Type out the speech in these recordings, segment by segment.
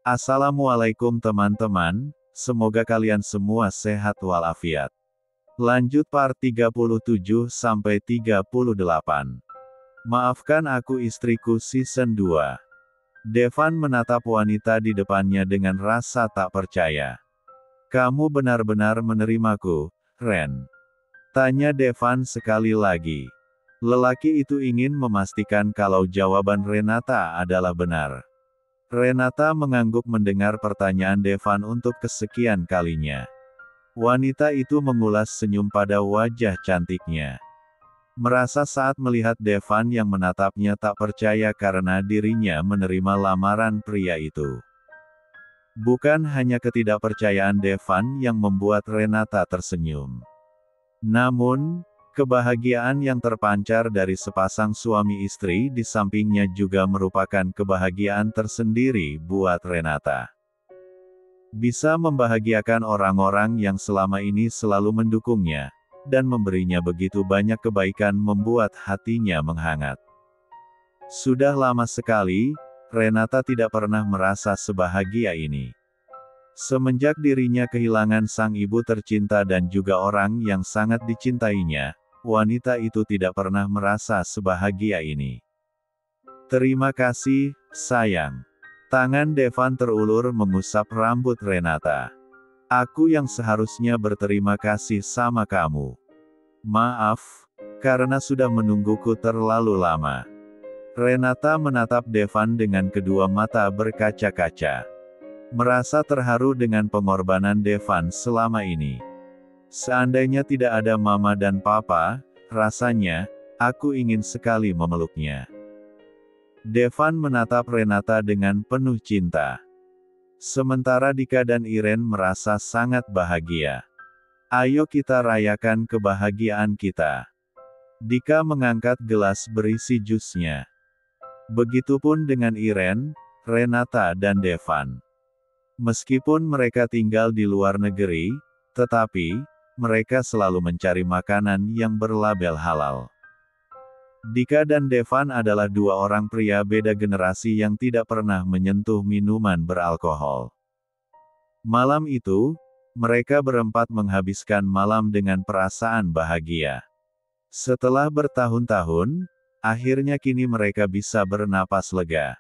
Assalamualaikum teman-teman, semoga kalian semua sehat walafiat. Lanjut part 37-38. Maafkan aku istriku season 2. Devan menatap wanita di depannya dengan rasa tak percaya. Kamu benar-benar menerimaku, Ren? Tanya Devan sekali lagi. Lelaki itu ingin memastikan kalau jawaban Renata adalah benar. Renata mengangguk mendengar pertanyaan Devan untuk kesekian kalinya. Wanita itu mengulas senyum pada wajah cantiknya. Merasa saat melihat Devan yang menatapnya tak percaya karena dirinya menerima lamaran pria itu. Bukan hanya ketidakpercayaan Devan yang membuat Renata tersenyum. Namun, kebahagiaan yang terpancar dari sepasang suami istri di sampingnya juga merupakan kebahagiaan tersendiri buat Renata. Bisa membahagiakan orang-orang yang selama ini selalu mendukungnya, dan memberinya begitu banyak kebaikan membuat hatinya menghangat. Sudah lama sekali, Renata tidak pernah merasa sebahagia ini. Semenjak dirinya kehilangan sang ibu tercinta dan juga orang yang sangat dicintainya, wanita itu tidak pernah merasa sebahagia ini. Terima kasih, sayang. Tangan Devan terulur mengusap rambut Renata. Aku yang seharusnya berterima kasih sama kamu. Maaf, karena sudah menungguku terlalu lama. Renata menatap Devan dengan kedua mata berkaca-kaca. Merasa terharu dengan pengorbanan Devan selama ini. Seandainya tidak ada mama dan papa, rasanya, aku ingin sekali memeluknya. Devan menatap Renata dengan penuh cinta. Sementara Dika dan Iren merasa sangat bahagia. Ayo kita rayakan kebahagiaan kita. Dika mengangkat gelas berisi jusnya. Begitupun dengan Iren, Renata dan Devan. Meskipun mereka tinggal di luar negeri, tetapi, mereka selalu mencari makanan yang berlabel halal. Dika dan Devan adalah dua orang pria beda generasi yang tidak pernah menyentuh minuman beralkohol. Malam itu, mereka berempat menghabiskan malam dengan perasaan bahagia. Setelah bertahun-tahun, akhirnya kini mereka bisa bernapas lega.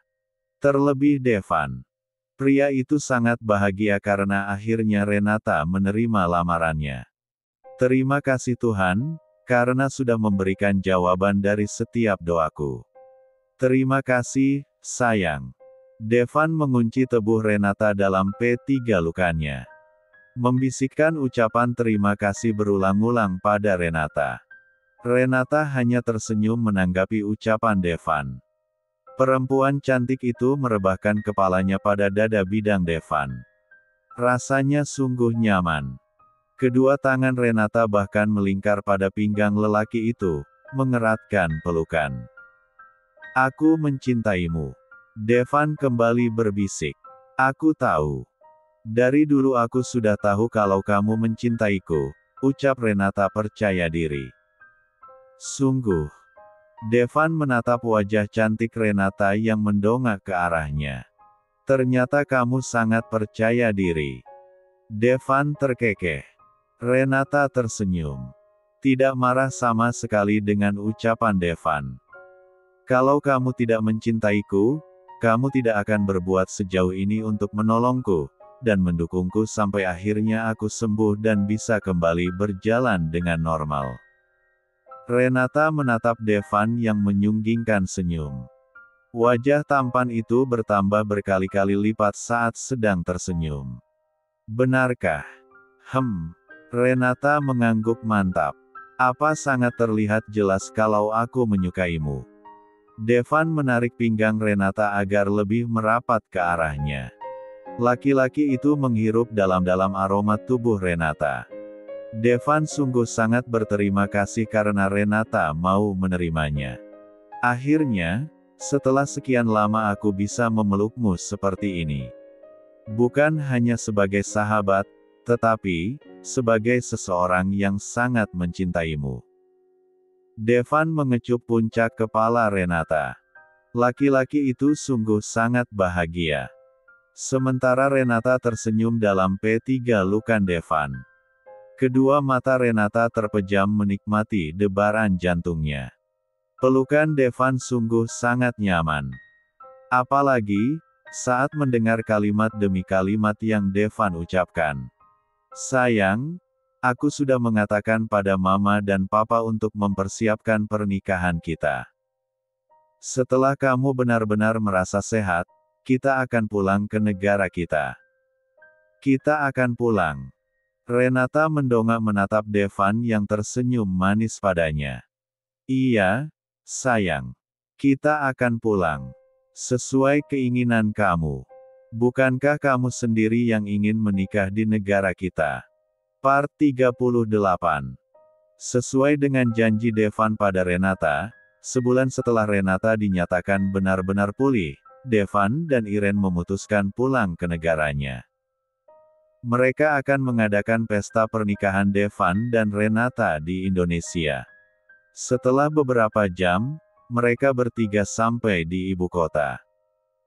Terlebih Devan. Pria itu sangat bahagia karena akhirnya Renata menerima lamarannya. Terima kasih Tuhan, karena sudah memberikan jawaban dari setiap doaku. Terima kasih, sayang. Devan mengunci tubuh Renata dalam P3 lukanya. Membisikkan ucapan terima kasih berulang-ulang pada Renata. Renata hanya tersenyum menanggapi ucapan Devan. Perempuan cantik itu merebahkan kepalanya pada dada bidang Devan. Rasanya sungguh nyaman. Kedua tangan Renata bahkan melingkar pada pinggang lelaki itu, mengeratkan pelukan. Aku mencintaimu. Devan kembali berbisik. Aku tahu. Dari dulu aku sudah tahu kalau kamu mencintaiku, ucap Renata percaya diri. Sungguh. Devan menatap wajah cantik Renata yang mendongak ke arahnya. Ternyata kamu sangat percaya diri. Devan terkekeh. Renata tersenyum. Tidak marah sama sekali dengan ucapan Devan. Kalau kamu tidak mencintaiku, kamu tidak akan berbuat sejauh ini untuk menolongku, dan mendukungku sampai akhirnya aku sembuh dan bisa kembali berjalan dengan normal. Renata menatap Devan yang menyunggingkan senyum. Wajah tampan itu bertambah berkali-kali lipat saat sedang tersenyum. Benarkah? Renata mengangguk mantap. Apa sangat terlihat jelas kalau aku menyukaimu. Devan menarik pinggang Renata agar lebih merapat ke arahnya. Laki-laki itu menghirup dalam-dalam aroma tubuh Renata. Devan sungguh sangat berterima kasih karena Renata mau menerimanya. Akhirnya, setelah sekian lama aku bisa memelukmu seperti ini. Bukan hanya sebagai sahabat, tetapi, sebagai seseorang yang sangat mencintaimu. Devan mengecup puncak kepala Renata. Laki-laki itu sungguh sangat bahagia. Sementara Renata tersenyum dalam P3 lukan Devan. Kedua mata Renata terpejam menikmati debaran jantungnya. Pelukan Devan sungguh sangat nyaman. Apalagi, saat mendengar kalimat demi kalimat yang Devan ucapkan. Sayang, aku sudah mengatakan pada Mama dan Papa untuk mempersiapkan pernikahan kita. Setelah kamu benar-benar merasa sehat, kita akan pulang ke negara kita. Kita akan pulang. Renata mendongak menatap Devan yang tersenyum manis padanya. Iya, sayang. Kita akan pulang. Sesuai keinginan kamu. Bukankah kamu sendiri yang ingin menikah di negara kita? Part 38. Sesuai dengan janji Devan pada Renata, sebulan setelah Renata dinyatakan benar-benar pulih, Devan dan Iren memutuskan pulang ke negaranya. Mereka akan mengadakan pesta pernikahan Devan dan Renata di Indonesia. Setelah beberapa jam, mereka bertiga sampai di ibu kota.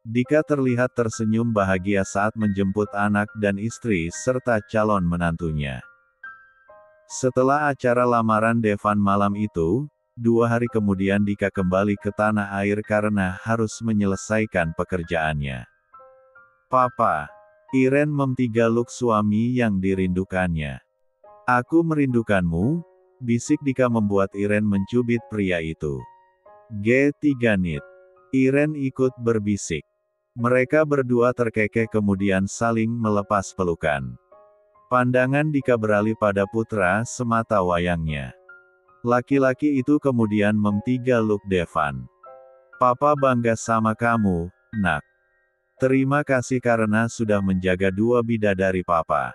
Dika terlihat tersenyum bahagia saat menjemput anak dan istri serta calon menantunya. Setelah acara lamaran Devan malam itu, 2 hari kemudian Dika kembali ke tanah air karena harus menyelesaikan pekerjaannya. Papa, Iren memtigaluk suami yang dirindukannya. Aku merindukanmu, bisik Dika membuat Iren mencubit pria itu. G3 Nit. Iren ikut berbisik. Mereka berdua terkekeh kemudian saling melepas pelukan. Pandangan Dika beralih pada putra semata wayangnya. Laki-laki itu kemudian memtigaluk Devan. Papa bangga sama kamu, nak. Terima kasih karena sudah menjaga 2 bidadari papa.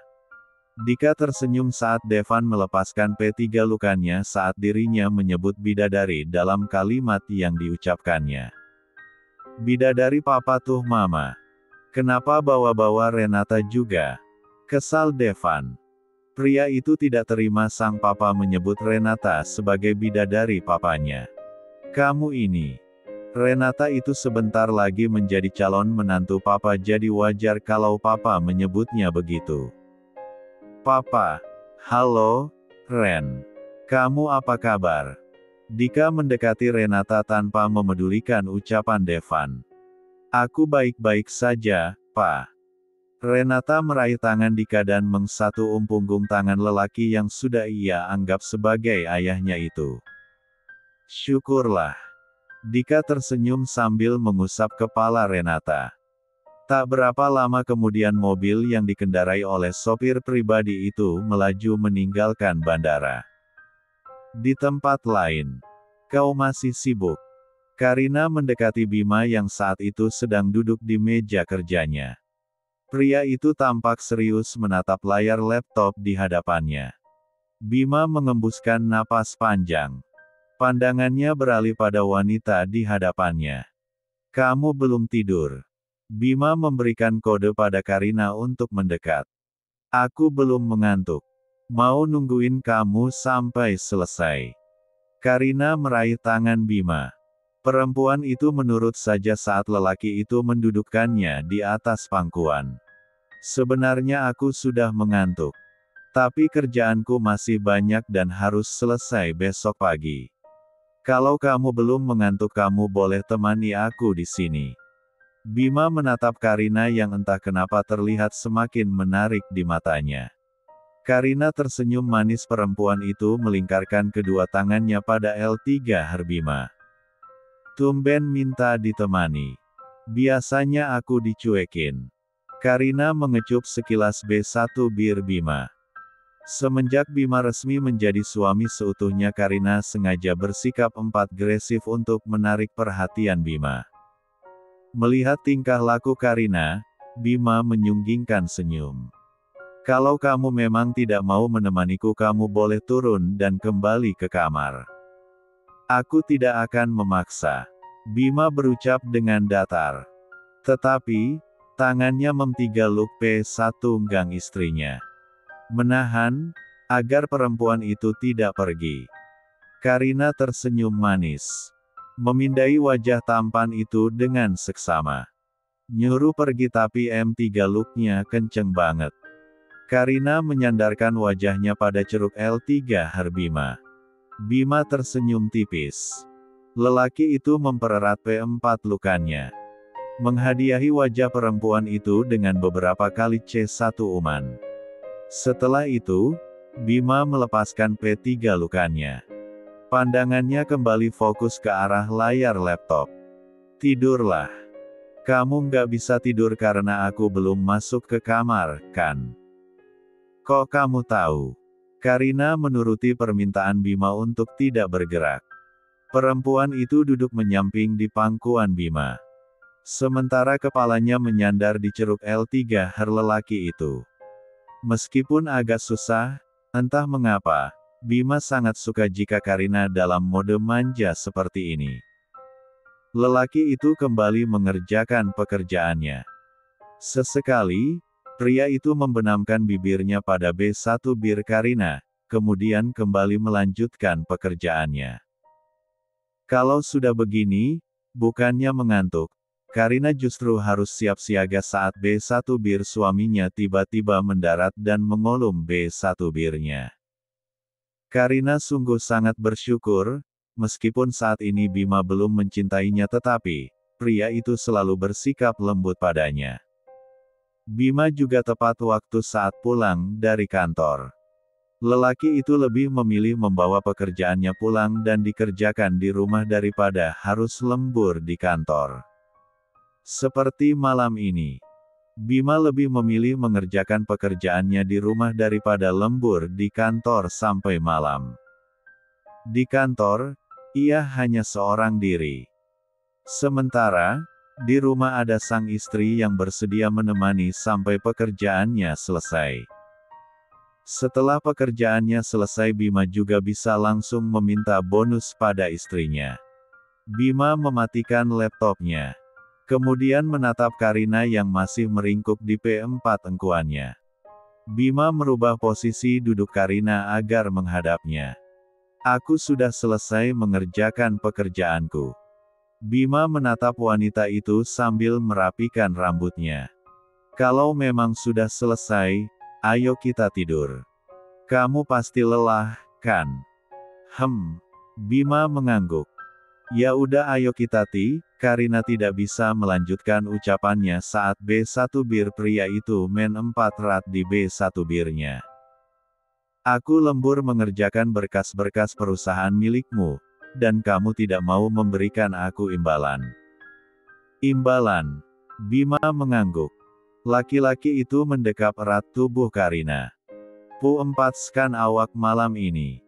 Dika tersenyum saat Devan melepaskan P3 lukannya saat dirinya menyebut bidadari dalam kalimat yang diucapkannya. Bidadari papa tuh mama. Kenapa bawa-bawa Renata juga? Kesal Devan. Pria itu tidak terima sang papa menyebut Renata sebagai bidadari papanya. Kamu ini. Renata itu sebentar lagi menjadi calon menantu papa jadi wajar kalau papa menyebutnya begitu. Papa. Halo, Ren. Kamu apa kabar? Dika mendekati Renata tanpa memedulikan ucapan Devan. Aku baik-baik saja, Pa. Renata meraih tangan Dika dan mengsatu punggung tangan lelaki yang sudah ia anggap sebagai ayahnya itu. Syukurlah. Dika tersenyum sambil mengusap kepala Renata. Tak berapa lama kemudian mobil yang dikendarai oleh sopir pribadi itu melaju meninggalkan bandara. Di tempat lain. Kau masih sibuk. Karina mendekati Bima yang saat itu sedang duduk di meja kerjanya. Pria itu tampak serius menatap layar laptop di hadapannya. Bima mengembuskan napas panjang. Pandangannya beralih pada wanita di hadapannya. Kamu belum tidur. Bima memberikan kode pada Karina untuk mendekat. Aku belum mengantuk. Mau nungguin kamu sampai selesai. Karina meraih tangan Bima. Perempuan itu menurut saja saat lelaki itu mendudukkannya di atas pangkuan. Sebenarnya aku sudah mengantuk. Tapi kerjaanku masih banyak dan harus selesai besok pagi. Kalau kamu belum mengantuk kamu boleh temani aku di sini. Bima menatap Karina yang entah kenapa terlihat semakin menarik di matanya. Karina tersenyum manis perempuan itu melingkarkan kedua tangannya pada L3 Herbima. Tumben minta ditemani. Biasanya aku dicuekin. Karina mengecup sekilas B1 bir Bima. Semenjak Bima resmi menjadi suami seutuhnya Karina sengaja bersikap agresif untuk menarik perhatian Bima. Melihat tingkah laku Karina, Bima menyunggingkan senyum. Kalau kamu memang tidak mau menemaniku kamu boleh turun dan kembali ke kamar. Aku tidak akan memaksa. Bima berucap dengan datar. Tetapi, tangannya memtigaluk P1 gang istrinya. Menahan, agar perempuan itu tidak pergi. Karina tersenyum manis. Memindai wajah tampan itu dengan seksama. Nyuruh pergi tapi M3 look-nya kenceng banget. Karina menyandarkan wajahnya pada ceruk L3 Bima. Bima tersenyum tipis. Lelaki itu mempererat P4 lukannya. Menghadiahi wajah perempuan itu dengan beberapa kali C1 uman. Setelah itu, Bima melepaskan P3 lukannya. Pandangannya kembali fokus ke arah layar laptop. Tidurlah. Kamu nggak bisa tidur karena aku belum masuk ke kamar, kan? Kok kamu tahu? Karina menuruti permintaan Bima untuk tidak bergerak. Perempuan itu duduk menyamping di pangkuan Bima. Sementara kepalanya menyandar di ceruk L3 lelaki itu. Meskipun agak susah, entah mengapa, Bima sangat suka jika Karina dalam mode manja seperti ini. Lelaki itu kembali mengerjakan pekerjaannya. Sesekali, pria itu membenamkan bibirnya pada B1 bir Karina, kemudian kembali melanjutkan pekerjaannya. Kalau sudah begini, bukannya mengantuk, Karina justru harus siap siaga saat B1 bir suaminya tiba-tiba mendarat dan mengolum B1 birnya. Karina sungguh sangat bersyukur, meskipun saat ini Bima belum mencintainya tetapi, pria itu selalu bersikap lembut padanya. Bima juga tepat waktu saat pulang dari kantor. Lelaki itu lebih memilih membawa pekerjaannya pulang dan dikerjakan di rumah daripada harus lembur di kantor. Seperti malam ini, Bima lebih memilih mengerjakan pekerjaannya di rumah daripada lembur di kantor sampai malam. Di kantor, ia hanya seorang diri. Sementara, di rumah ada sang istri yang bersedia menemani sampai pekerjaannya selesai. Setelah pekerjaannya selesai Bima juga bisa langsung meminta bonus pada istrinya. Bima mematikan laptopnya. Kemudian menatap Karina yang masih meringkuk di P4 engkuannya. Bima merubah posisi duduk Karina agar menghadapnya. Aku sudah selesai mengerjakan pekerjaanku. Bima menatap wanita itu sambil merapikan rambutnya. Kalau memang sudah selesai, ayo kita tidur. Kamu pasti lelah, kan? Bima mengangguk. Ya udah ayo kita Karina tidak bisa melanjutkan ucapannya saat B1 bir pria itu main 4 rat di B1 birnya. Aku lembur mengerjakan berkas-berkas perusahaan milikmu, dan kamu tidak mau memberikan aku imbalan. Imbalan. Bima mengangguk. Laki-laki itu mendekap erat tubuh Karina. Pu 4 skan awak malam ini.